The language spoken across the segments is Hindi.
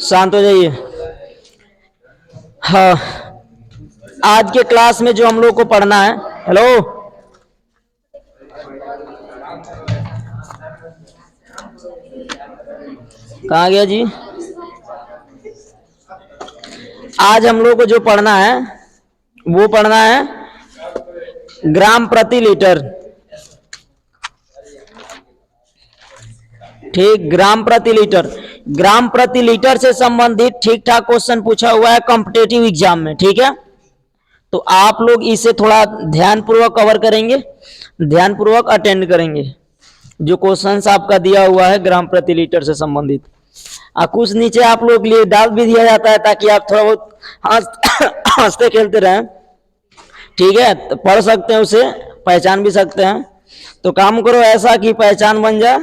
शांत हो जाइए। हाँ, आज के क्लास में जो हम लोग को पढ़ना है, हेलो, कहाँ गया जी? आज हम लोग को जो पढ़ना है वो पढ़ना है ग्राम प्रति लीटर। ठीक, ग्राम प्रति लीटर। ग्राम प्रति लीटर से संबंधित ठीक ठाक क्वेश्चन पूछा हुआ है कॉम्पिटेटिव एग्जाम में, ठीक है। तो आप लोग इसे थोड़ा ध्यानपूर्वक कवर करेंगे, ध्यानपूर्वक अटेंड करेंगे जो क्वेश्चंस आपका दिया हुआ है ग्राम प्रति लीटर से संबंधित। कुछ नीचे आप लोग लिए डाल भी दिया जाता है ताकि आप थोड़ा बहुत हंसते खेलते रहें, ठीक है। तो पढ़ सकते हैं, उसे पहचान भी सकते हैं। तो काम करो ऐसा कि पहचान बन जाए,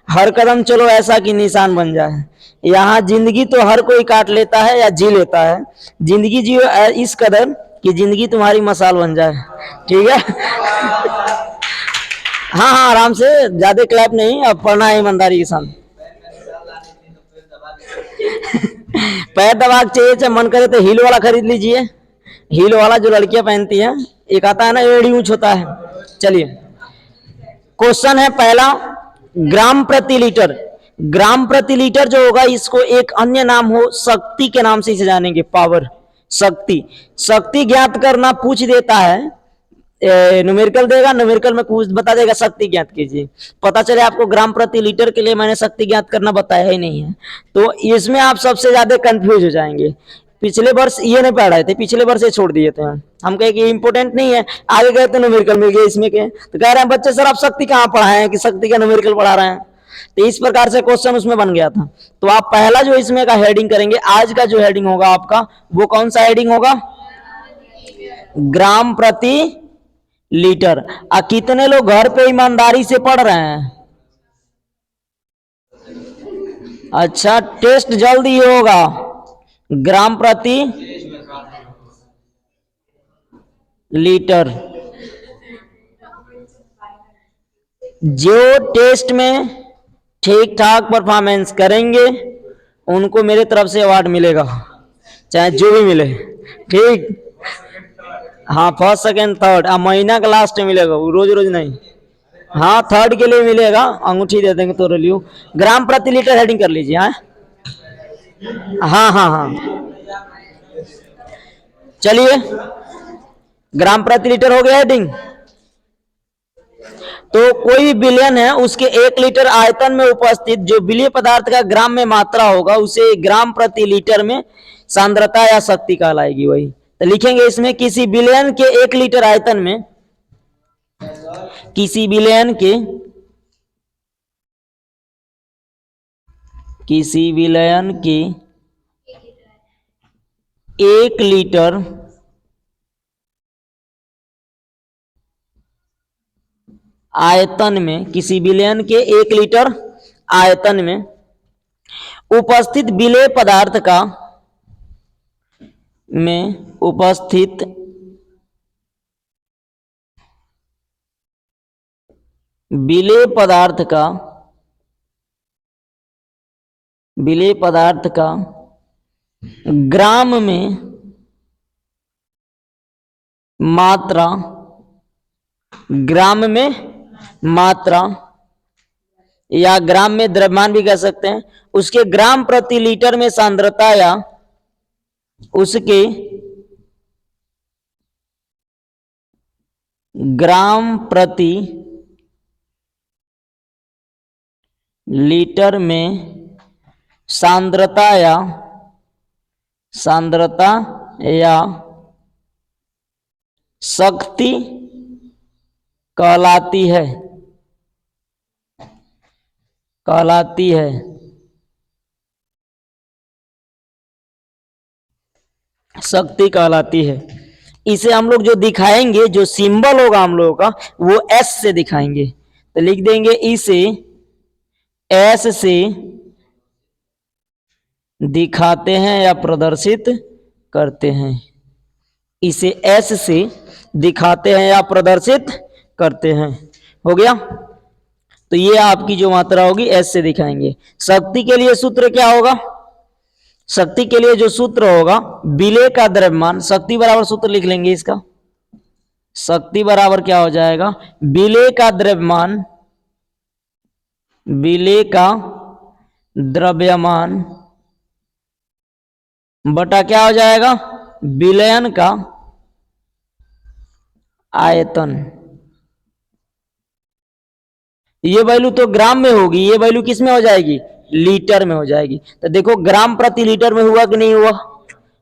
हर कदम चलो ऐसा कि निशान बन जाए। यहाँ जिंदगी तो हर कोई काट लेता है या जी लेता है, जिंदगी जियो इस कदर कि जिंदगी तुम्हारी मसाल बन जाए, ठीक है। हाँ हाँ, आराम से, ज्यादा क्लैप नहीं, अब पढ़ना है ईमानदारी के साथ। पैर दबा के चाहिए, चाहे मन करे तो हील वाला खरीद लीजिए, हील वाला जो लड़कियां पहनती हैं, एक आता है ना एड़ी ऊंच होता है। चलिए, क्वेश्चन है पहला, ग्राम प्रति लीटर। ग्राम प्रति लीटर जो होगा, इसको एक अन्य नाम हो शक्ति के नाम से इसे जानेंगे, पावर, शक्ति। शक्ति ज्ञात करना पूछ देता है, न्यूमेरिकल देगा, न्यूमेरिकल में पूछ बता देगा शक्ति ज्ञात कीजिए। पता चले आपको ग्राम प्रति लीटर के लिए मैंने शक्ति ज्ञात करना बताया ही नहीं है, तो इसमें आप सबसे ज्यादा कंफ्यूज हो जाएंगे। पिछले वर्ष ये नहीं पढ़ रहे थे, पिछले वर्ष ये छोड़ दिए थे हम कहे कि इंपोर्टेंट नहीं है, आगे गए तो न्यूमेरिकल मिल गया इसमें के, तो कह रहे हैं बच्चे सर आप शक्ति कहाँ पढ़ाए हैं कि शक्ति का न्यूमेरिकल पढ़ा रहे हैं। तो इस प्रकार से क्वेश्चन उसमें बन गया था। तो आप पहला जो इसमें का हेडिंग करेंगे, आज का जो हेडिंग होगा आपका, वो कौन सा हेडिंग होगा? ग्राम प्रति लीटर। कितने लोग घर पे ईमानदारी से पढ़ रहे हैं? अच्छा, टेस्ट जल्दी होगा। ग्राम प्रति लीटर, जो टेस्ट में ठीक ठाक परफॉर्मेंस करेंगे उनको मेरे तरफ से अवार्ड मिलेगा, चाहे जो भी मिले, ठीक। हाँ, फर्स्ट सेकंड थर्ड, महीना का लास्ट में मिलेगा, रोज रोज नहीं। हाँ, थर्ड के लिए मिलेगा, अंगूठी दे देंगे तो रिव्यू। ग्राम प्रति लीटर हेडिंग कर लीजिए। हाँ हाँ हाँ, चलिए, ग्राम प्रति लीटर हो गया हेडिंग। तो कोई भी विलयन है, उसके 1 लीटर आयतन में उपस्थित जो विलीय पदार्थ का ग्राम में मात्रा होगा, उसे ग्राम प्रति लीटर में सांद्रता या शक्ति कहलाएगी। वही तो लिखेंगे इसमें, किसी विलयन के 1 लीटर आयतन में, किसी विलयन के 1 लीटर आयतन में, किसी विलयन के 1 लीटर आयतन में उपस्थित विलेय पदार्थ का, में उपस्थित विलेय पदार्थ का, विलेय पदार्थ का ग्राम में मात्रा, ग्राम में मात्रा या ग्राम में द्रव्यमान भी कह सकते हैं, उसके ग्राम प्रति लीटर में सांद्रता या उसके ग्राम प्रति लीटर में सांद्रता या शक्ति कहलाती है, शक्ति कहलाती है। इसे हम लोग जो दिखाएंगे, जो सिंबल होगा हम लोगों का, वो एस से दिखाएंगे। तो लिख देंगे, इसे एस से दिखाते हैं या प्रदर्शित करते हैं, इसे एस से दिखाते हैं या प्रदर्शित करते हैं। हो गया? तो ये आपकी जो मात्रा होगी एस से दिखाएंगे। शक्ति के लिए सूत्र क्या होगा? शक्ति के लिए जो सूत्र होगा, विलेय का द्रव्यमान, शक्ति बराबर सूत्र लिख लेंगे इसका, शक्ति बराबर क्या हो जाएगा, विलेय का द्रव्यमान, विलेय का द्रव्यमान बटा क्या हो जाएगा, विलयन का आयतन। ये वैल्यू तो ग्राम में होगी, ये वैल्यू किस में हो जाएगी, लीटर में हो जाएगी। तो देखो ग्राम प्रति लीटर में हुआ कि नहीं हुआ,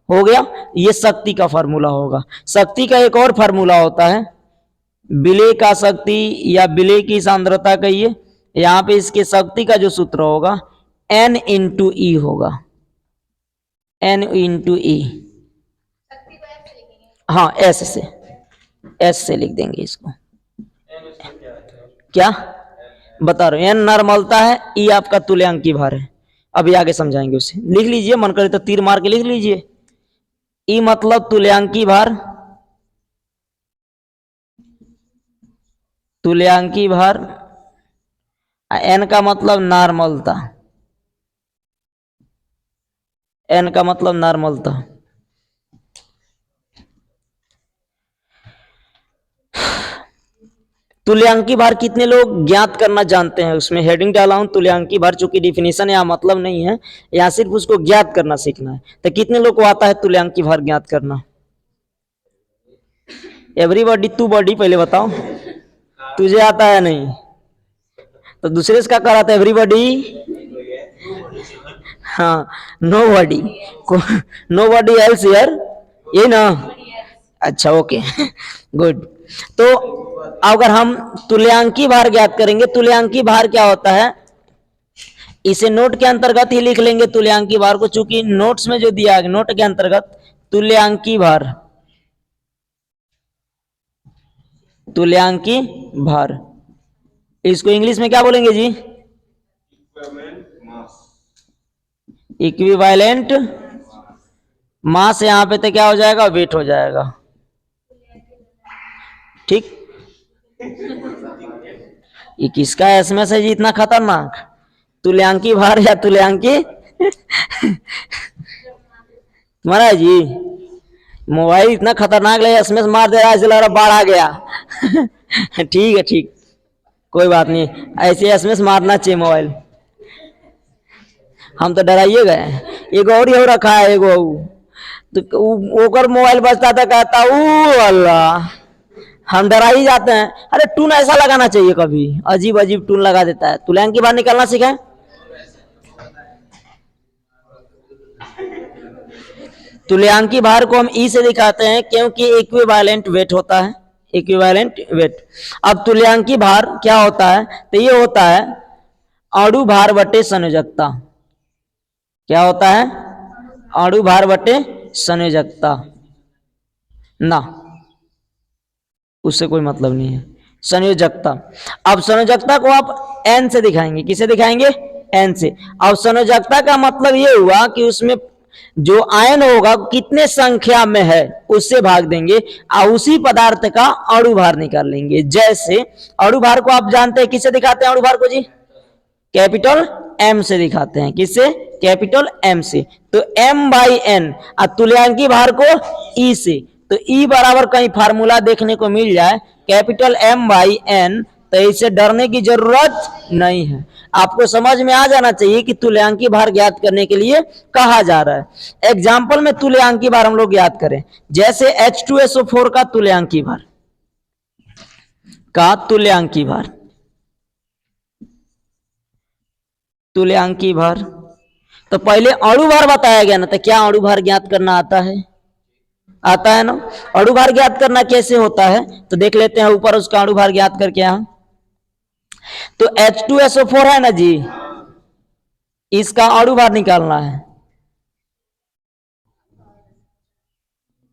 हो गया। ये शक्ति का फार्मूला होगा। शक्ति का एक और फार्मूला होता है, विलेय का शक्ति या विलेय की सांद्रता कहिए। यहां पे इसके शक्ति का जो सूत्र होगा N इंटू ई होगा, N इंटू ई, हाँ एस से लिख देंगे इसको। क्या बता रहे हो, एन नॉर्मलता है, ई आपका तुल्यांकी भार है। अभी आगे समझाएंगे उसे, लिख लीजिए, मन करे तो तीर मार के लिख लीजिए। ई मतलब तुल्यांकी भार, तुल्यांकी भार, एन का मतलब नॉर्मलता, एन का मतलब नॉर्मलता। तुल्यांकी भार कितने लोग ज्ञात करना जानते हैं, उसमें हेडिंग डाला हूं तुल्यांकी भार, चूंकि डिफिनीशन यहाँ मतलब नहीं है, यहाँ सिर्फ उसको ज्ञात करना सीखना है। तो कितने लोग को आता है तुल्यांकी भार ज्ञात करना, एवरीबॉडी, तू बॉडी पहले बताओ, तुझे आता है नहीं तो दूसरे से क्या कराता है, एवरीबॉडी, हाँ nobody, nobody else here, ये ना, अच्छा ओके गुड। तो अगर हम तुल्यांकी भार ज्ञात करेंगे, तुल्यांकी भार क्या होता है, इसे नोट के अंतर्गत ही लिख लेंगे तुल्यांकी भार को, चूंकि नोट्स में जो दिया है नोट के अंतर्गत तुल्यांकी भार, तुल्यांकी भार, इसको इंग्लिश में क्या बोलेंगे जी, इक्विवेलेंट मास। यहां पे तो क्या हो जाएगा, वेट हो जाएगा, ठीक। ये किसका एसएमएस है जी इतना खतरनाक, तुल्यांकी भार या तुल्यांकी तुम्हारा है जी, मोबाइल इतना खतरनाक लगे, एसएमएस मार दे रहा है, ऐसे लग रहा बाढ़ आ गया ठीक है ठीक, कोई बात नहीं, ऐसे एसएमएस मारना चाहिए मोबाइल, हम तो डराइए गए। एक और ही हो रखा है, एगो तो ओकर मोबाइल बजता था, कहता अल्लाह, हम डरा ही जाते हैं। अरे टून ऐसा लगाना चाहिए, कभी अजीब अजीब टून लगा देता है। तुल्यांकी भार निकालना सीखा है, तुल्यांकी भार को हम ई से दिखाते हैं क्योंकि इक्विवेलेंट वेट होता है, इक्विवेलेंट वेट। अब तुल्यांकी भार क्या होता है, तो ये होता है अणु भार बटे संयोजकता। क्या होता है, अणु भार बटे संयोजकता ना, उससे कोई मतलब नहीं है, संयोजकता। अब संयोजकता को आप एन से दिखाएंगे, किसे दिखाएंगे, एन से। अब संयोजकता का मतलब ये हुआ कि उसमें जो आयन होगा कितने संख्या में है उससे भाग देंगे और उसी पदार्थ का अणु भार निकाल लेंगे। जैसे अणु भार को आप जानते हैं, किससे दिखाते हैं अणु भार को जी, कैपिटल एम से दिखाते हैं, किससे, कैपिटल एम से। तो एम बाई एन, और तुल्यांकी भार को ई से, तो ई बराबर कहीं फार्मूला देखने को मिल जाए कैपिटल एम बाई एन, तो इससे डरने की जरूरत नहीं है। आपको समझ में आ जाना चाहिए कि तुल्यांकी भार ज्ञात करने के लिए कहा जा रहा है। एग्जाम्पल में तुल्यांकी भार हम लोग ज्ञात करें, जैसे H2SO4 का तुल्यांकी भार, का तुल्यांकी भार, तुल्यांकी भार, तो पहले अणु भार बताया गया ना, तो क्या अणु भार ज्ञात करना आता है, आता है ना। अणु भार ज्ञात करना कैसे होता है, तो देख लेते हैं ऊपर उसका अणु भार ज्ञात करके। यहां तो H2SO4 है ना जी, इसका अणु भार निकालना है,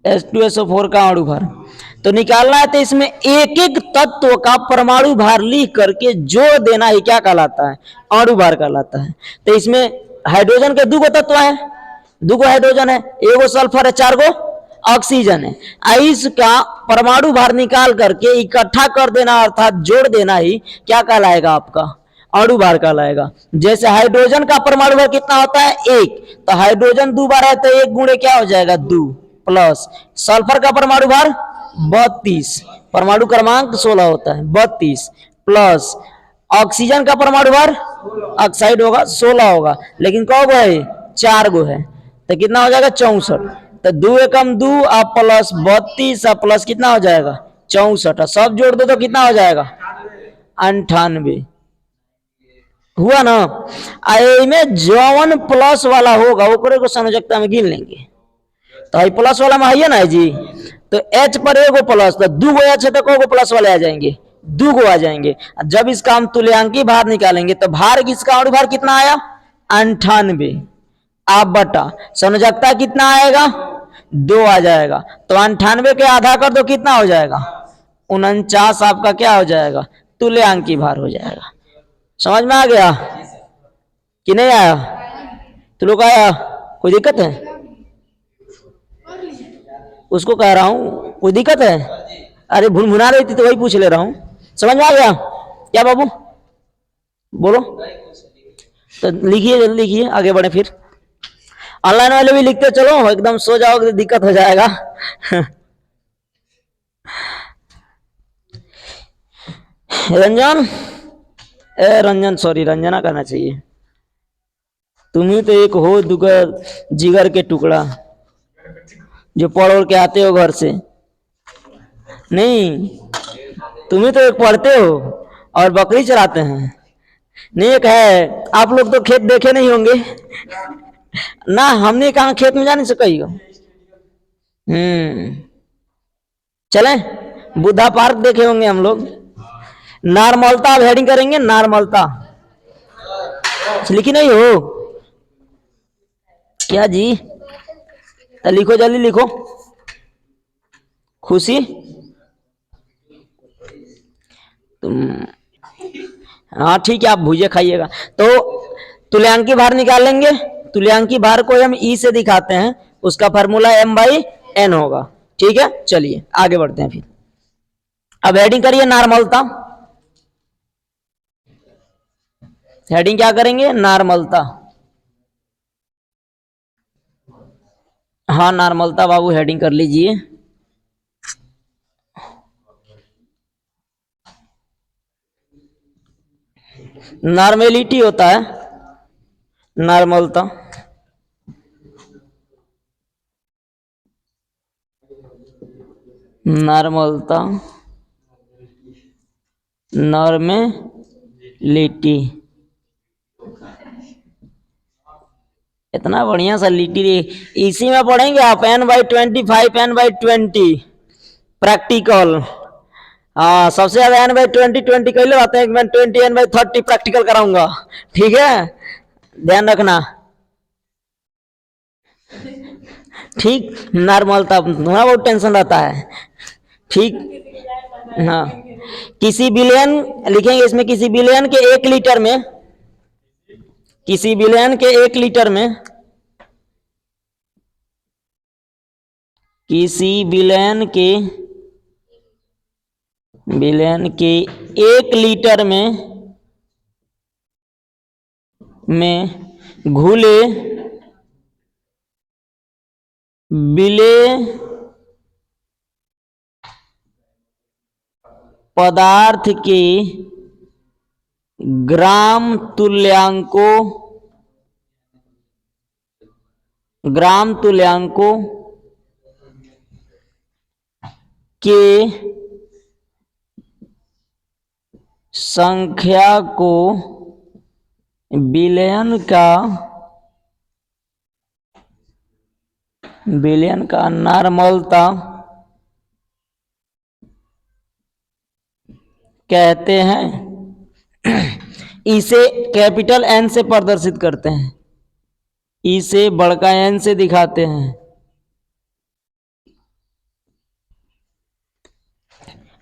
H2SO4 का अणु भार तो निकालना है। तो इसमें एक एक तत्व का परमाणु भार लिख करके जोड़ देना ही क्या कहलाता है, अणु भार कहलाता है। तो इसमें हाइड्रोजन के 2 तत्व हैं, 2 हाइड्रोजन है, 1 सल्फर है, 4 ऑक्सीजन है। इसका परमाणु भार निकाल करके इकट्ठा कर देना अर्थात जोड़ देना ही क्या कहलाएगा, आपका अणु भार कहलाएगा। जैसे हाइड्रोजन का परमाणु भार कितना होता है 1, तो हाइड्रोजन 2 बार है तो 1 गुणे क्या हो जाएगा 2, प्लस सल्फर का परमाणु भार 32, परमाणु क्रमांक 16 होता है 32, प्लस ऑक्सीजन का परमाणु भार ऑक्साइड होगा 16 होगा, लेकिन कौ गो है 4 गो है, तो कितना हो जाएगा 64। तो 2 एकम 2 आप प्लस 32 आप प्लस कितना हो जाएगा 64, सब जोड़ दो तो कितना हो जाएगा 98। हुआ ना। में जौन प्लस वाला होगा ओकरे को संयोजकता में गिन लेंगे। तो प्लस वाला में है ना जी, तो H पर एगो प्लस, तो 2 गो H है तो को प्लस वाले आ जाएंगे 2 गो आ जाएंगे। जब इसका हम तुल्यांकी भार निकालेंगे तो भार इसका अणु भार कितना आया 98, आप बटा संयोजकता कितना आएगा 2 आ जाएगा। तो 98 के आधा कर दो कितना हो जाएगा 49, आपका क्या हो जाएगा तुल्यांकी भार हो जाएगा। समझ में आ गया कि नहीं आया? तो लोग आया, कोई दिक्कत है? उसको कह रहा हूं कोई दिक्कत है? अरे भुनभुना रही थी तो वही पूछ ले रहा हूं। समझ में आ गया क्या बाबू? बोलो तो लिखिए, जल्दी लिखिए, आगे बढ़े। फिर ऑनलाइन वाले भी लिखते चलो, एकदम सो जाओगे तो दिक्कत हो जाएगा। रंजन, रंजन सॉरी रंजना करना चाहिए। तुम ही तो एक हो दुगर जिगर के टुकड़ा जो पढ़ के आते हो घर से। नहीं, तुम ही तो एक पढ़ते हो और बकरी चराते हैं। नहीं, एक है, आप लोग तो खेत देखे नहीं होंगे ना, हमने कहा खेत में जाने से कही हो। चले बुद्धा पार्क देखे होंगे हम लोग। नारमलता अब हेडिंग करेंगे, नारमलता लिखी नहीं हो क्या जी? तो लिखो, जल्दी लिखो। खुशी तुम, हाँ ठीक है, आप भुजिया खाइएगा। तो तुल्यांकी भार निकाल लेंगे। तुल्यांकी भार को हम ई से दिखाते हैं, उसका फार्मूला M/N होगा। ठीक है, चलिए आगे बढ़ते हैं। फिर अब हेडिंग करिए नॉर्मलता। हेडिंग क्या करेंगे? नॉर्मलता। हाँ नॉर्मलता बाबू हेडिंग कर लीजिए। नॉर्मेलिटी होता है नॉर्मलता। नॉर्मलता, नॉर्मेलिटी, इतना बढ़िया सा लिटी इसी में पढ़ेंगे आप। N/25 N/20 practical. हाँ सबसे ज्यादा N/20 कैले आते हैं, मैं 20 N/30 प्रैक्टिकल कराऊंगा। ठीक है, ध्यान रखना। ठीक, नॉर्मलता थोड़ा बहुत टेंशन रहता है। ठीक, हाँ किसी बिलियन लिखेंगे इसमें, किसी बिलियन के 1 लीटर में, किसी बिलियन के 1 लीटर में, किसी बिलियन के 1 लीटर में घुले बिले पदार्थ के ग्राम तुल्यांकों के संख्या को बिलियन का नॉर्मलता कहते हैं। इसे कैपिटल N से प्रदर्शित करते हैं, इसे बड़का N से दिखाते हैं।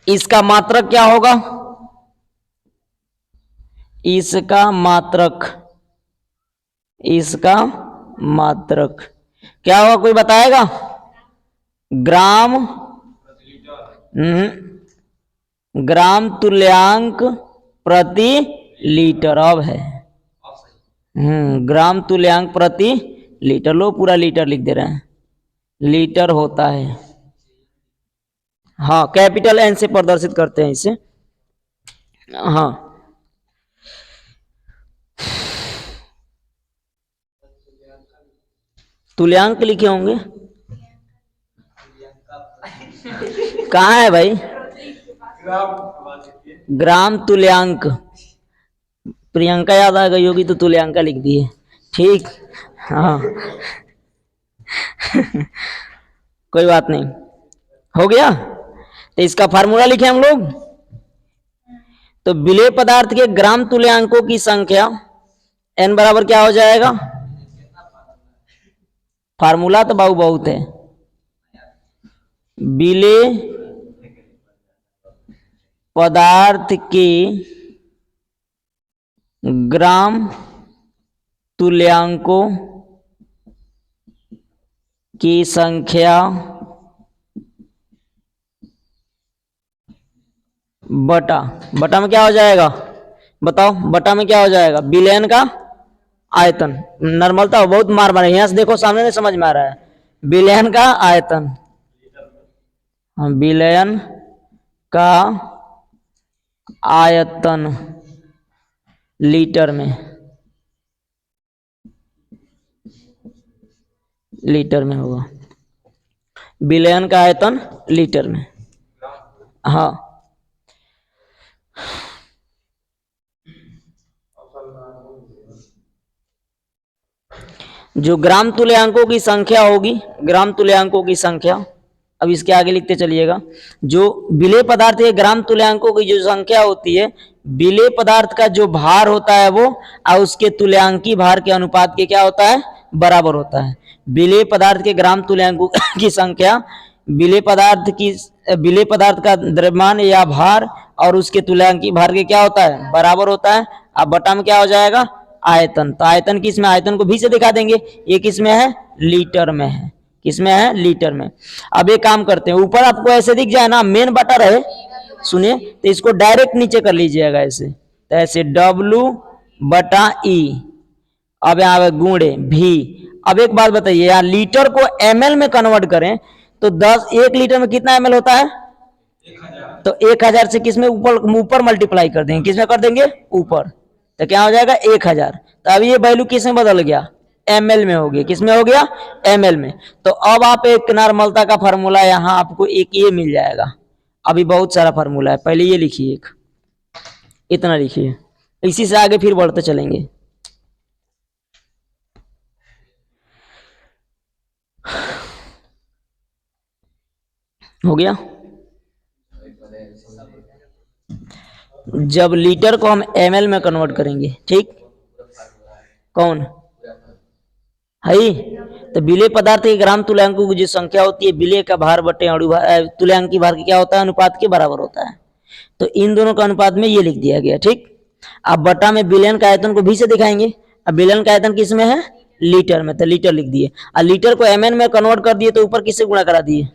इसका मात्रक क्या होगा? इसका मात्रक क्या होगा, कोई बताएगा? ग्राम तुल्यांक प्रति लीटर अब है। ग्राम तुल्यांक प्रति लीटर, लो पूरा लीटर लिख दे रहे हैं, लीटर होता है। हाँ, कैपिटल एन से प्रदर्शित करते हैं इसे। हाँ, तुल्यांक लिखे होंगे, कहाँ है भाई? ग्राम तुल्यांक, प्रियंका याद आ गई होगी तो तुल्यांका लिख दिए, ठीक। हाँ कोई बात नहीं, हो गया। तो इसका फार्मूला लिखे हम लोग। तो विलेय पदार्थ के ग्राम तुल्यांकों की संख्या n बराबर क्या हो जाएगा? फार्मूला तो बाबू बहुत है। विलेय पदार्थ के ग्राम तुल्यांकों की संख्या बटा में क्या हो जाएगा? बताओ, बटा में क्या हो जाएगा? विलयन का आयतन। नॉर्मलता बहुत मार मारे, यहां से देखो सामने नहीं समझ में आ रहा है। विलयन का आयतन, विलयन का आयतन लीटर में, लीटर में होगा। विलयन का आयतन लीटर में। हाँ, जो ग्राम तुल्यांकों की संख्या होगी, ग्राम तुल्यांकों की संख्या, अब इसके आगे लिखते चलिएगा। जो विलेय पदार्थ के ग्राम तुल्यांकों की जो संख्या होती है, विलेय पदार्थ का जो भार होता है वो और उसके तुल्यांकी भार के अनुपात के क्या होता है? बराबर होता है। विलेय पदार्थ के ग्राम तुल्यांकों की संख्या विलेय पदार्थ का द्रव्यमान या भार और उसके तुल्यांकी भार के क्या होता है? बराबर होता है। अब बटा में क्या हो जाएगा? आयतन। तो आयतन किस में? आयतन को भी से दिखा देंगे। ये किस में है? लीटर में है। किस में है? लीटर में। अब एक काम करते हैं, ऊपर आपको ऐसे दिख जाए ना, मेन बटा रहे, सुनिए, तो इसको डायरेक्ट नीचे कर लीजिएगा ऐसे, तो ऐसे W/E। अब यहाँ गुणे भी। अब एक बात बताइए, यार लीटर को ml में कन्वर्ट करें तो 1 लीटर में कितना ml होता है? 1000। तो 1000 से किसमें ऊपर मल्टीप्लाई कर देंगे, किसमें कर देंगे? ऊपर। तो क्या हो जाएगा? 1000। तो अब ये वैल्यू किसमें बदल गया? ml में हो गया। किसमें हो गया? ml में। तो अब आप एक नॉर्मलता का फार्मूला यहाँ आपको एक ये मिल जाएगा। अभी बहुत सारा फार्मूला है, पहले ये लिखिए, एक इतना लिखिए, इसी से आगे फिर बढ़ते चलेंगे। हो गया। जब लीटर को हम ml में कन्वर्ट करेंगे, ठीक, कौन है? तो विलेय पदार्थ के ग्राम तुल्यांकों की जो संख्या होती है, विलेय का भार बटे तुल्यांकी भार की क्या होता है? अनुपात के बराबर होता है। तो इन दोनों का अनुपात में ये लिख दिया गया, ठीक। अब बटा में विलयन का आयतन को भी से दिखाएंगे। अब विलयन का आयतन किस में है? लीटर में, तो लीटर लिख दिए। और लीटर को ml में कन्वर्ट कर दिए तो ऊपर किससे गुणा करा दिए?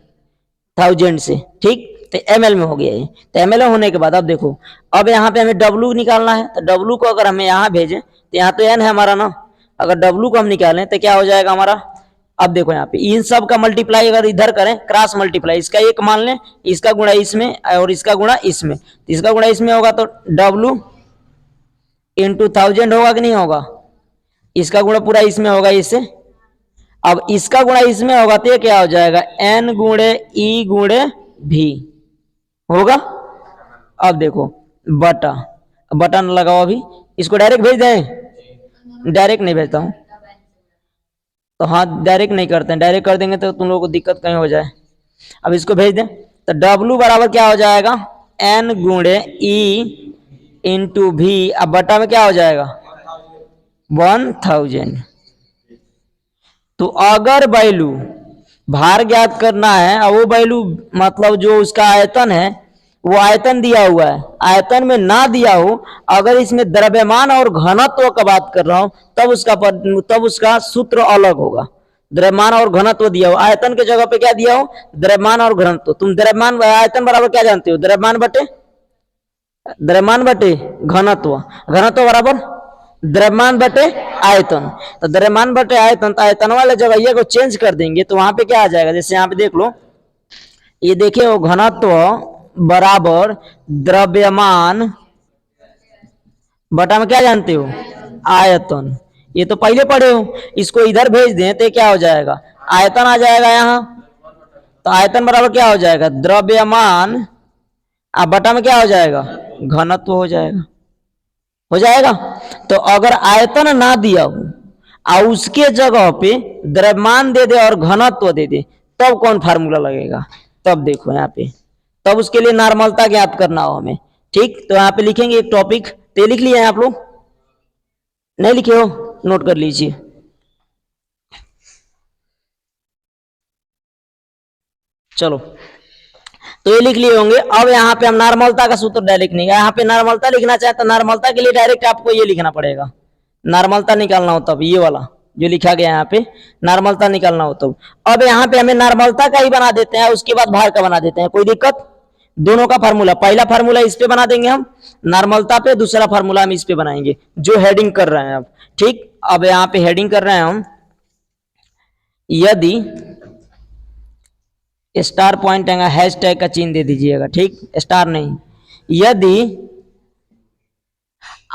1000 से, ठीक। तो ml में हो गया ये। तो ml में होने के बाद अब देखो, अब यहाँ पे हमें W निकालना है। तो W को अगर हमें यहाँ भेजें तो यहाँ तो n है हमारा ना, अगर W को हम निकालें तो क्या हो जाएगा हमारा? अब देखो यहाँ पे इन सब का मल्टीप्लाई अगर इधर करें, क्रॉस मल्टीप्लाई, इसका एक मान लें, इसका गुणा इसमें और इसका गुणा इसमें, तो इसका गुणा इसमें होगा तो W × 1000 होगा कि नहीं होगा? इसका गुणा पूरा इसमें होगा, इससे। अब इसका गुणा इसमें होगा तो ये क्या हो जाएगा? N × E × V होगा। अब देखो बटा, बटा न लगाओ, अभी इसको डायरेक्ट भेज दें? डायरेक्ट नहीं भेजता हूं, तो हाँ डायरेक्ट नहीं करते हैं, डायरेक्ट कर देंगे तो तुम लोगों को दिक्कत कहीं हो जाए। अब इसको भेज दें तो W बराबर क्या हो जाएगा? N × E × V। अब बटा में क्या हो जाएगा? 1000। तो अगर वैल्यू भार ज्ञात करना है और वो वैल्यू मतलब जो उसका आयतन है वो आयतन दिया हुआ है, आयतन में ना दिया हो, अगर इसमें द्रव्यमान और घनत्व का बात कर रहा हूं तब उसका सूत्र अलग होगा। द्रव्यमान और घनत्व दिया हो, आयतन के जगह पे क्या दिया हो? द्रव्यमान और घनत्व। तुम द्रव्यमान आयतन बराबर क्या जानते हो? द्रव्यमान बटे द्रव्यमान बटे घनत्व, घनत्व बराबर द्रव्यमान बटे आयतन। तो द्रव्यमान बटे आयतन, तो आयतन वाले जगह ये को चेंज कर देंगे तो वहां पे क्या आ जाएगा, जैसे यहाँ पे देख लो, ये देखिए वो घनत्व बराबर द्रव्यमान बटा में क्या जानते हो, आयतन। ये तो पहले पढ़े हो, इसको इधर भेज दें तो क्या हो जाएगा, आयतन आ जाएगा यहाँ। तो आयतन बराबर क्या हो जाएगा, द्रव्यमान, अब बटा में क्या हो जाएगा, घनत्व हो जाएगा, हो जाएगा। तो अगर आयतन ना दिया हो और उसके जगह पे द्रव्यमान दे दे और घनत्व दे दे, तब कौन फार्मूला लगेगा, तब देखो यहाँ पे, तब उसके लिए नॉर्मलता ज्ञात करना हो हमें। ठीक, तो यहाँ पे लिखेंगे एक टॉपिक, तो लिख लिया है आप लोग, नहीं लिखे हो, नोट कर लीजिए। चलो, तो ये लिख लिए होंगे। अब यहाँ पे हम नॉर्मलता का सूत्र डायरेक्ट नहीं, यहाँ पे नॉर्मलता लिखना चाहे तो नॉर्मलता के लिए डायरेक्ट आपको ये लिखना पड़ेगा, नॉर्मलता निकालना हो तब, ये वाला जो लिखा गया यहाँ पे नॉर्मलता निकालना हो तब। अब यहाँ पे हमें नॉर्मलता का ही बना देते हैं, उसके बाद भार का बना देते हैं, कोई दिक्कत, दोनों का फार्मूला, पहला फार्मूला इस पे बना देंगे हम नॉर्मलता पे, दूसरा फार्मूला हम इस पे बनाएंगे जो हेडिंग कर रहे हैं अब। ठीक, अब यहाँ पे हेडिंग कर रहे हैं हम, यदि स्टार पॉइंट आएगा, हैश टैग का चिन्ह दे दीजिएगा, ठीक, स्टार नहीं, यदि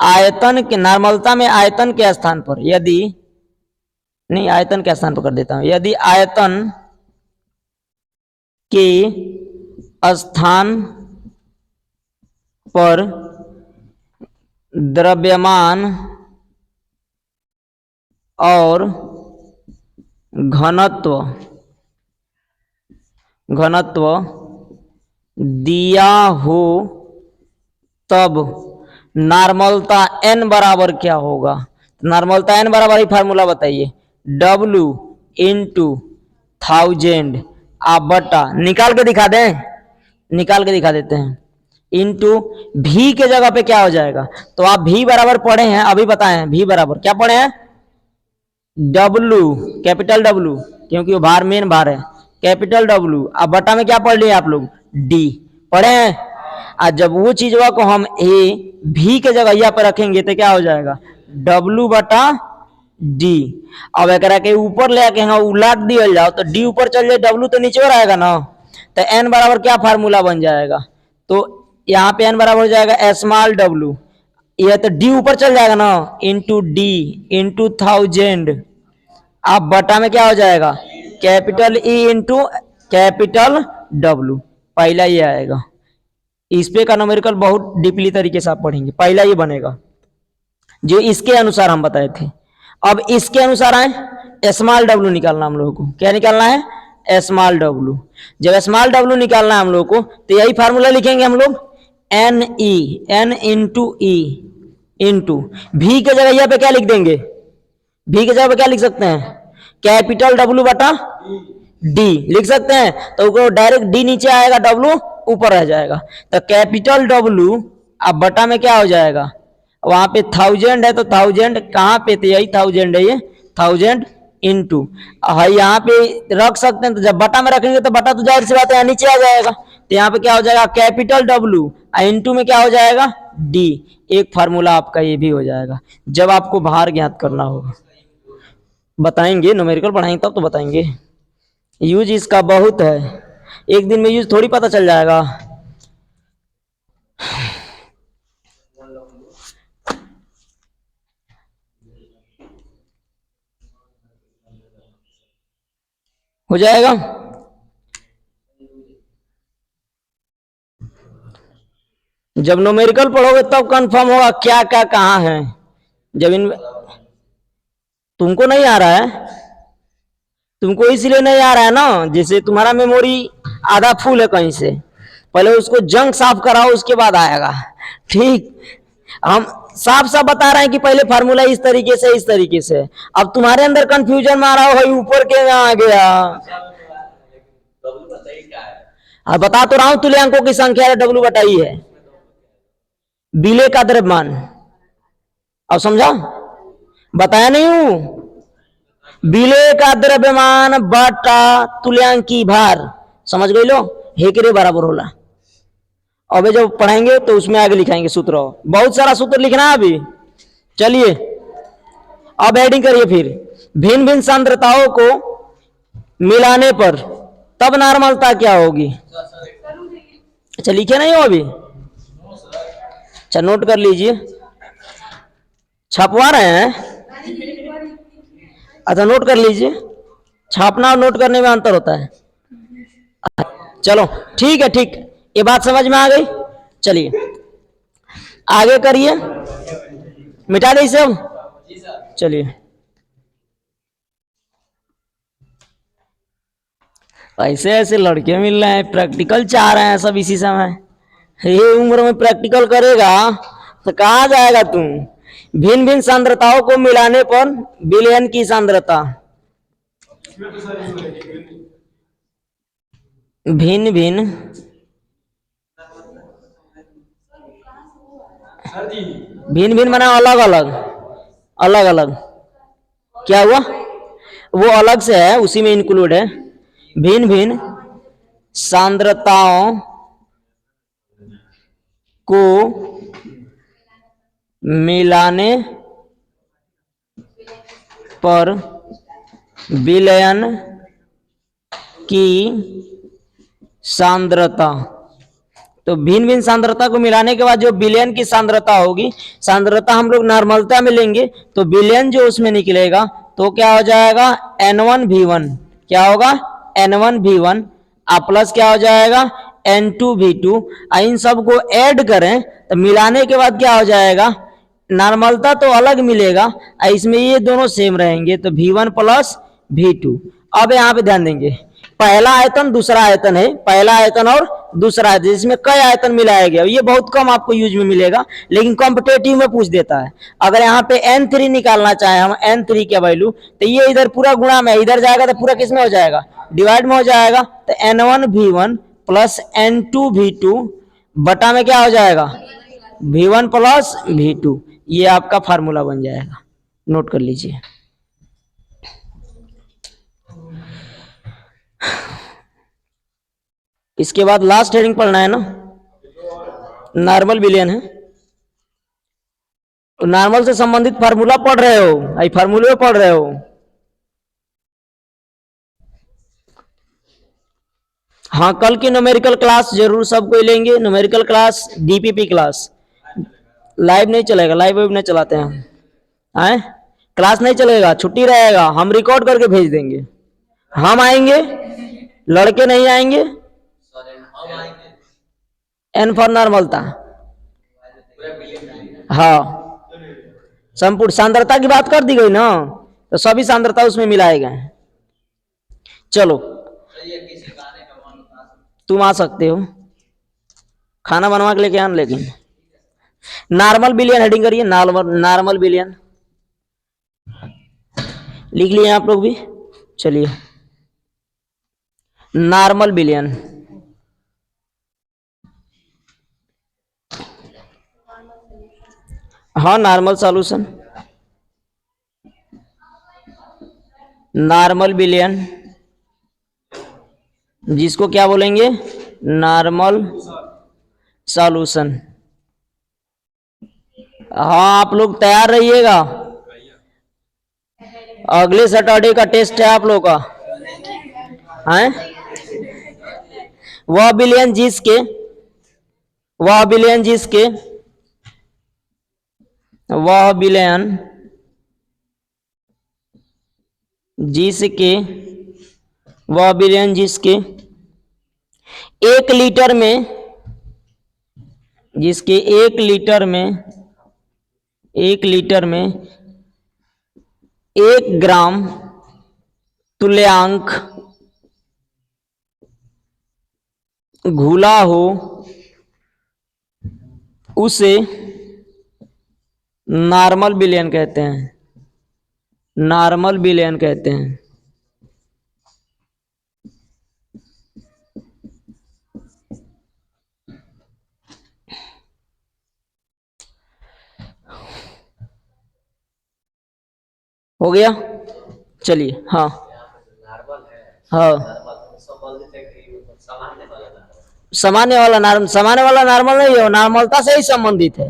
आयतन के, नॉर्मलता में आयतन के स्थान पर, यदि नहीं, आयतन के स्थान पर कर देता हूं, यदि आयतन के स्थान पर द्रव्यमान और घनत्व दिया हो तब नॉर्मलता n बराबर क्या होगा। नॉर्मलता n बराबर ही फार्मूला बताइए, W इंटू 1000 आप बटा, निकाल के दिखा दें, निकाल के दिखा देते हैं, इंटू भी के जगह पे क्या हो जाएगा, तो आप भी बराबर पढ़े हैं, अभी बताएं, भी बराबर क्या पढ़े हैं, W, कैपिटल W, क्योंकि वो भार मेन भार है, कैपिटल W, अब बटा में क्या पढ़ लिए आप लोग, D पढ़े हैं। आज जब वो चीजवा को हम ए भी के जगह यहाँ पर रखेंगे तो क्या हो जाएगा, W बटा D। अब एक के ऊपर ले आके हाँ उलट दिया जाओ तो D ऊपर चल जाए, W तो नीचे और आएगा ना, तो n बराबर क्या फार्मूला बन जाएगा, तो यहाँ पे n बराबर हो जाएगा स्मॉल w, यह तो d ऊपर चल जाएगा ना, इंटू डी इंटू 1000, अब बटा में क्या हो जाएगा, capital E into capital W, पहला ये आएगा। इस पे का न्यूमेरिकल बहुत डीपली तरीके से आप पढ़ेंगे, पहला ये बनेगा जो इसके अनुसार हम बताए थे। अब इसके अनुसार आए, स्मॉल w निकालना हम लोगों को, क्या निकालना है, स्मॉल w। जब स्मॉल w निकालना है हम लोग को तो यही फार्मूला लिखेंगे हम लोग, n इंटू ई इंटू भी के जगह यहाँ पे क्या लिख देंगे, भी के जगह पे क्या लिख सकते हैं, कैपिटल W बटा D लिख सकते हैं, तो डायरेक्ट D नीचे आएगा, W ऊपर रह जाएगा, तो कैपिटल W अब बटा में क्या हो जाएगा, वहां पे 1000 है तो 1000 कहाँ पे थे, यही 1000 है, ये 1000 इंटू यहाँ पे रख सकते हैं, तो जब बटा में रखेंगे तो बटा तो जाहिर सी बात है नीचे आ जाएगा, तो यहाँ पे क्या हो जाएगा, कैपिटल W इंटू में क्या हो जाएगा, D। एक फार्मूला आपका ये भी हो जाएगा जब आपको भार ज्ञात करना होगा, बताएंगे न्यूमेरिकल पढ़ाएंगे तब तो बताएंगे, यूज इसका बहुत है, एक दिन में यूज थोड़ी पता चल जाएगा। हो जाएगा, जब न्यूमेरिकल पढ़ोगे तब कंफर्म होगा क्या क्या कहाँ है। जब इन तुमको नहीं आ रहा है, तुमको इसलिए नहीं आ रहा है ना, जैसे तुम्हारा मेमोरी आधा फुल है कहीं से, पहले उसको जंक साफ कराओ उसके बाद आएगा। ठीक, हम साफ साफ बता रहे हैं कि पहले फार्मूला इस तरीके से इस तरीके से, अब तुम्हारे अंदर कंफ्यूजन में आ रहा हो ऊपर के में आ गया। अब बता तो रहा हूं, तुल्यांकों की संख्या है, W बताई है, बिले का द्रव्यमान, अब समझा, बताया नहीं हूं, बिले का द्रव्यमान बटा तुल्यांकी भार, समझ गई लो, हेकरे बराबर होला। अबे जब पढ़ेंगे तो उसमें आगे लिखाएंगे सूत्र, बहुत सारा सूत्र लिखना है अभी। चलिए अब एडिंग करिए फिर। भिन्न भिन्न सांद्रताओं को मिलाने पर तब नॉर्मलता क्या होगी? अच्छा लिखे नहीं हो अभी? अच्छा नोट कर लीजिए, छपवा रहे हैं? अच्छा नोट कर लीजिए, छापना और नोट करने में अंतर होता है। चलो ठीक है, ठीक, ये बात समझ में आ गई। चलिए आगे करिए, मिटा दे इसे अब। चलिए ऐसे ऐसे लड़के मिल रहे हैं, प्रैक्टिकल चाह रहे हैं सब इसी समय। ये उम्र में प्रैक्टिकल करेगा तो कहाँ जाएगा तुम? भिन्न भिन्न सांद्रताओं को मिलाने पर विलयन की सांद्रता, भिन्न भिन्न भिन्न भिन्न माना अलग अलग, अलग अलग क्या हुआ? वो अलग से है, उसी में इंक्लूड है। भिन्न भिन्न सांद्रताओं को मिलाने पर विलयन की सांद्रता, तो भिन्न भिन्न सांद्रता को मिलाने के बाद जो विलयन की सांद्रता होगी, सांद्रता हम लोग नॉर्मलता में लेंगे तो विलयन जो उसमें निकलेगा तो क्या हो जाएगा? N1V1। क्या होगा? N1V1 प्लस क्या हो जाएगा? N2V2। इन सब को ऐड करें तो मिलाने के बाद क्या हो जाएगा? नॉर्मलता तो अलग मिलेगा, इसमें ये दोनों सेम रहेंगे तो V1 प्लस V2। अब यहाँ पे ध्यान देंगे, पहला आयतन दूसरा आयतन है, पहला आयतन और दूसरा आयतन, जिसमें कई आयतन मिलाया गया। ये बहुत कम आपको यूज में मिलेगा, लेकिन कॉम्पिटेटिव में पूछ देता है। अगर यहाँ पे N3 निकालना चाहे हम, N3 का वैल्यू, तो ये इधर पूरा गुणा में, इधर जाएगा तो पूरा किस में हो जाएगा? डिवाइड में हो जाएगा। तो N1V1 प्लस N2V2 बटा में क्या हो जाएगा? V1 plus V2। ये आपका फार्मूला बन जाएगा, नोट कर लीजिए। इसके बाद लास्ट हेडिंग पढ़ना है ना, नॉर्मल विलयन है। नॉर्मल से संबंधित फार्मूला पढ़ रहे हो, आई फार्मूले पढ़ रहे हो। हाँ कल की न्यूमेरिकल क्लास जरूर सब कोई लेंगे, numerical class, DPP class. Live नहीं चलेगा, लाइव वेब नहीं चलाते हैं, आए क्लास नहीं चलेगा, छुट्टी रहेगा, हम रिकॉर्ड करके भेज देंगे। हम आएंगे, लड़के नहीं आएंगे। एन फॉर नॉर्मलता, हाँ संपूर्ण सांद्रता की बात कर दी गई ना, तो सभी सांद्रता उसमें मिलाए गए। चलो तुम आ सकते हो, खाना बनवा के लेके आना, लेकिन नॉर्मल विलयन हेडिंग करिए, नॉर्मल विलयन लिख लिए आप लोग भी। चलिए नॉर्मल विलयन, हाँ नॉर्मल सॉल्यूशन, नॉर्मल विलयन जिसको क्या बोलेंगे? Normal solution. हाँ आप लोग तैयार रहिएगा, अगले सैटरडे का टेस्ट है आप लोग का, हैं? वह विलयन जिसके, वह विलयन जिसके, वह विलयन जिसके, वह विलयन जिसके 1 लीटर में, जिसके 1 लीटर में, 1 लीटर में 1 ग्राम तुल्यांक घुला हो, उसे नॉर्मल विलयन कहते हैं, नॉर्मल विलयन कहते हैं। हो गया? चलिए हाँ हाँ सामान्य वाला नॉर्मल नहीं है, नॉर्मलता से ही संबंधित है।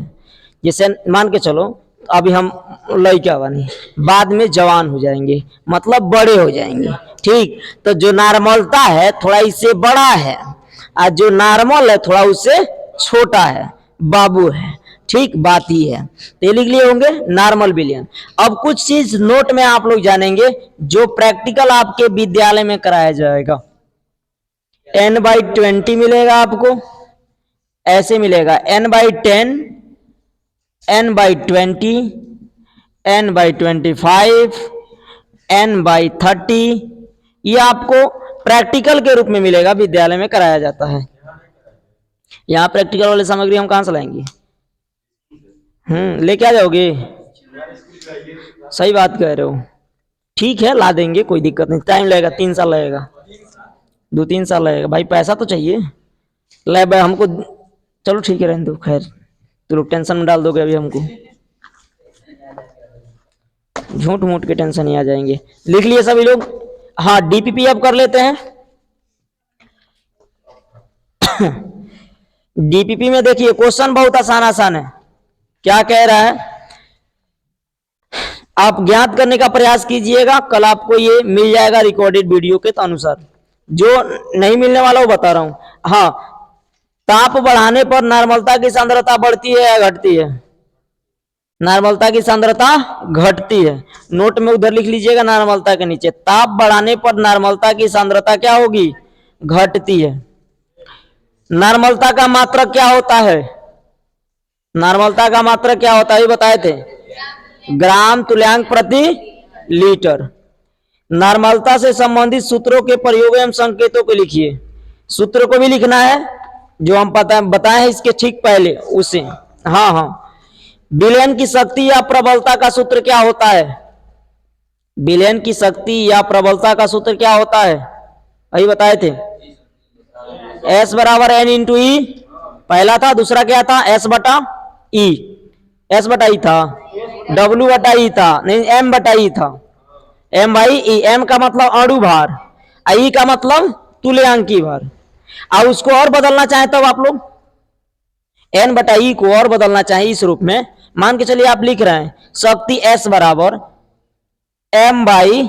जैसे मान के चलो अभी हम लड़का बने, बाद में जवान हो जाएंगे, मतलब बड़े हो जाएंगे, ठीक। तो जो नॉर्मलता है थोड़ा इससे बड़ा है, और जो नॉर्मल है थोड़ा उससे छोटा है, बाबू है, ठीक। बात ही है, तो ये लिख लिए होंगे नॉर्मल बिलियन। अब कुछ चीज नोट में आप लोग जानेंगे जो प्रैक्टिकल आपके विद्यालय में कराया जाएगा। n/20 मिलेगा आपको, ऐसे मिलेगा n/10, n/20, n/25, n/30। ये आपको प्रैक्टिकल के रूप में मिलेगा, विद्यालय में कराया जाता है। यहाँ प्रैक्टिकल वाली सामग्री हम कहाँ से लाएंगे? लेके आ जाओगे? सही बात कह रहे हो, ठीक है ला देंगे, कोई दिक्कत नहीं। टाइम लगेगा, 3 साल लगेगा, 2-3 साल लगेगा भाई, पैसा तो चाहिए। लैब हमको, चलो ठीक है रहने दो, खैर तो लोग टेंशन में डाल दोगे अभी हमको, झूठ मूठ के टेंशन ही आ जाएंगे। लिख लिए सभी लोग? हाँ, डीपीपी अब कर लेते हैं। डीपीपी में देखिए क्वेश्चन बहुत आसान है। क्या कह रहा है, आप ज्ञात करने का प्रयास कीजिएगा, कल आपको ये मिल जाएगा रिकॉर्डेड वीडियो के अनुसार। जो नहीं मिलने वाला वो बता रहा हूं। हाँ, ताप बढ़ाने पर नॉर्मलता की सांद्रता बढ़ती है या घटती है? नॉर्मलता की सांद्रता घटती है। नोट में उधर लिख लीजिएगा नॉर्मलता के नीचे, ताप बढ़ाने पर नॉर्मलता की सांद्रता क्या होगी? घटती है। नॉर्मलता का मात्रक क्या होता है? नॉर्मलता का मात्रक क्या होता है ये बताए थे, ग्राम तुल्यांक प्रति लीटर। नॉर्मलता से संबंधित सूत्रों के प्रयोग एवं संकेतों को लिखिए। सूत्र को भी लिखना है जो हम बताए हैं इसके ठीक पहले उसे। हाँ, विलयन की शक्ति या प्रबलता का सूत्र क्या होता है? विलयन की शक्ति या प्रबलता का सूत्र क्या होता है? अभी बताए थे, S बराबर N इंटू ई पहला था, दूसरा क्या था? S बटा ई। S बटा ई था, W बटा ई था, नहीं M बटा ई था, M बाई ई। M का मतलब अणु भार, ई का मतलब तुल्यांकी भार। अब उसको और बदलना चाहे तब आप लोग N बटा ई को और बदलना चाहिए इस रूप में। मान के चलिए आप लिख रहे हैं शक्ति S बराबर M बाई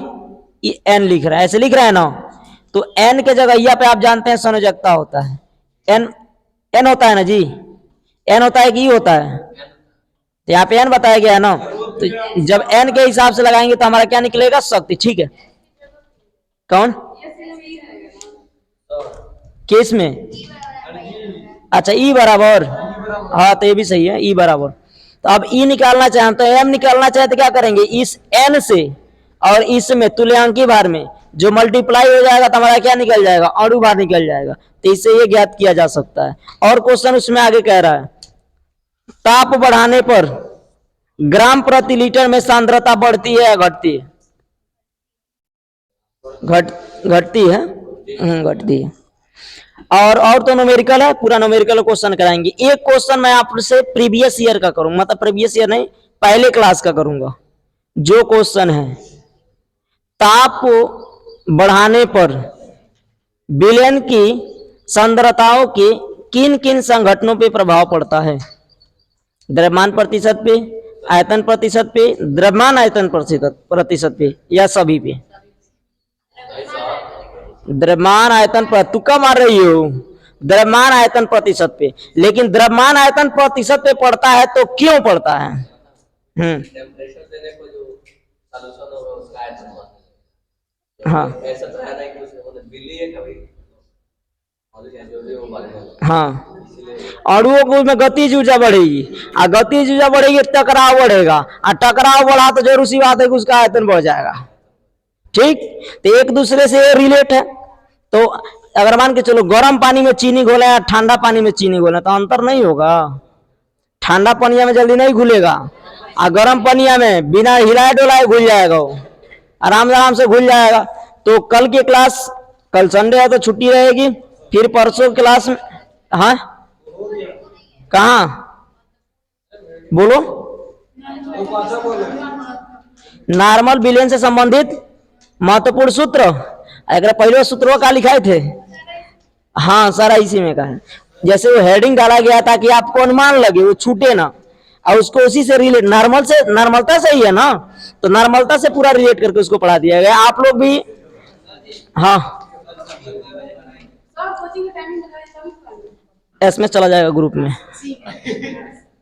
N लिख रहे हैं, ऐसे लिख रहे हैं ना। तो N के जगह यहाँ पे आप जानते हैं संयोजकता होता है, N होता है ना जी, N होता है कि E होता है? तो यहाँ पे N बताया गया है ना, तो जब N के हिसाब से लगाएंगे तो हमारा क्या निकलेगा? शक्ति, ठीक है। कौन केस में? अच्छा, E बराबर, हाँ तो ये भी सही है, E बराबर। तो अब E निकालना चाहें तो M निकालना चाहे तो क्या करेंगे? इस N से और इसमें तुल्यांकी भार में जो मल्टीप्लाई हो जाएगा तो हमारा क्या निकल जाएगा? अणु भार निकल जाएगा। तो इससे ये ज्ञात किया जा सकता है। और क्वेश्चन उसमें आगे कह रहा है, ताप बढ़ाने पर ग्राम प्रति लीटर में सांद्रता बढ़ती है या घटती है? घटती है, घटती है। और तो न्यूमेरिकल है, पूरा न्यूमेरिकल क्वेश्चन कराएंगे। एक क्वेश्चन मैं आपसे प्रीवियस ईयर का करूंगा, मतलब प्रीवियस ईयर नहीं, पहले क्लास का करूंगा। जो क्वेश्चन है, ताप बढ़ाने पर विलयन की सांद्रताओं के किन किन संघटनों पे प्रभाव पड़ता है? द्रव्यमान प्रतिशत पे, आयतन प्रतिशत पे, द्रव्यमान आयतन प्रतिशत पे, या सभी पे? द्रव्यमान आयतन पर तुक्का मार रही हो, द्रव्यमान आयतन प्रतिशत पे। लेकिन द्रव्यमान आयतन प्रतिशत पे पड़ता है तो क्यों पड़ता है? हाँ, हाँ, अणुओं को में गतिज ऊर्जा बढ़ेगी, और गतिज ऊर्जा बढ़ेगी टकराव बढ़ेगा, और टकराव बढ़ा तो जरूर सी बात है कि उसका आयतन बढ़ जाएगा, ठीक। तो एक दूसरे से रिलेट है। तो अगर मान के चलो गर्म पानी में चीनी घोले या ठंडा पानी में चीनी घोले तो अंतर नहीं होगा। ठंडा पानिया में जल्दी नहीं घुलेगा, और गर्म पानिया में बिना हिलाए डोलाए घुल जाएगा, वो आराम से घुल जाएगा। तो कल की क्लास, कल संडे है तो छुट्टी रहेगी, फिर परसों क्लास में, हाँ कहाँ बोलो, नॉर्मल विलयन से संबंधित महत्वपूर्ण सूत्र। अगर पहले सूत्रों का लिखाए थे, हाँ सारा इसी में का है। जैसे वो हेडिंग डाला गया ताकि आपको अनुमान लगे, वो छूटे ना, और उसको उसी से रिलेट, नॉर्मलता से ही है ना, तो नॉर्मलता से पूरा रिलेट करके उसको पढ़ा दिया गया। आप लोग भी हाँ एसएमएस चला जाएगा ग्रुप में।